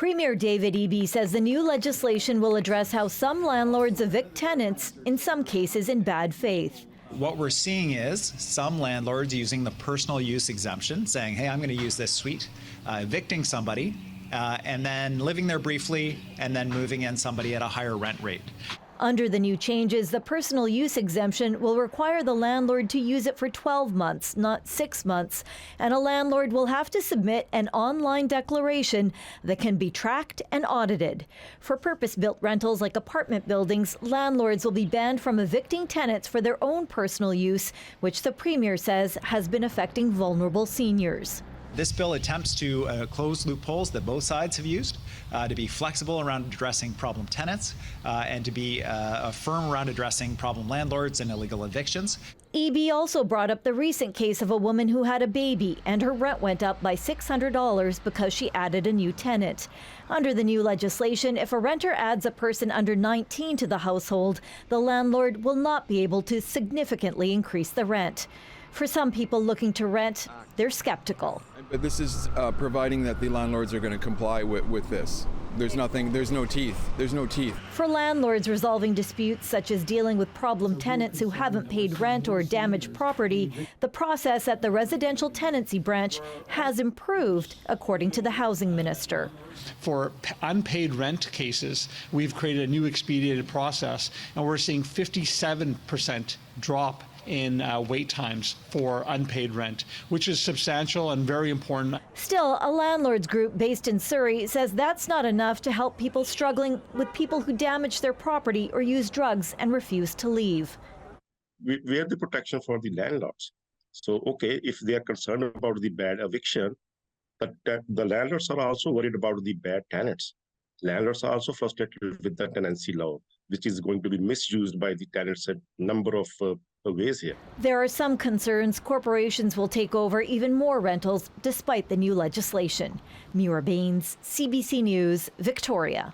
Premier David Eby says the new legislation will address how some landlords evict tenants, in some cases in bad faith. What we're seeing is some landlords using the personal use exemption, saying, hey, I'm going to use this suite, evicting somebody, and then living there briefly, and then moving in somebody at a higher rent rate. Under the new changes, the personal use exemption will require the landlord to use it for 12 months, not 6 months. And a landlord will have to submit an online declaration that can be tracked and audited. For purpose-built rentals like apartment buildings, landlords will be banned from evicting tenants for their own personal use, which the Premier says has been affecting vulnerable seniors. This bill attempts to close loopholes that both sides have used, to be flexible around addressing problem tenants, and to be firm around addressing problem landlords and illegal evictions. Eby also brought up the recent case of a woman who had a baby and her rent went up by $600 because she added a new tenant. Under the new legislation, if a renter adds a person under 19 to the household, the landlord will not be able to significantly increase the rent. For some people looking to rent, they're skeptical. But this is providing that the landlords are going to comply with this. There's no teeth. There's no teeth. For landlords resolving disputes such as dealing with problem tenants who haven't paid rent or damaged property, the process at the Residential Tenancy branch has improved, according to the housing minister. For unpaid rent cases, we've created a new expedited process, and we're seeing 57% drop in wait times for unpaid rent, which is substantial and very important. Still, a landlords group based in Surrey says that's not enough to help people struggling with people who damage their property or use drugs and refuse to leave. We have the protection for the landlords. So, okay, if they are concerned about the bad eviction, but the landlords are also worried about the bad tenants. Landlords are also frustrated with the tenancy law, which is going to be misused by the tenants in a number of ways here. There are some concerns corporations will take over even more rentals despite the new legislation. Mira Baines, CBC News, Victoria.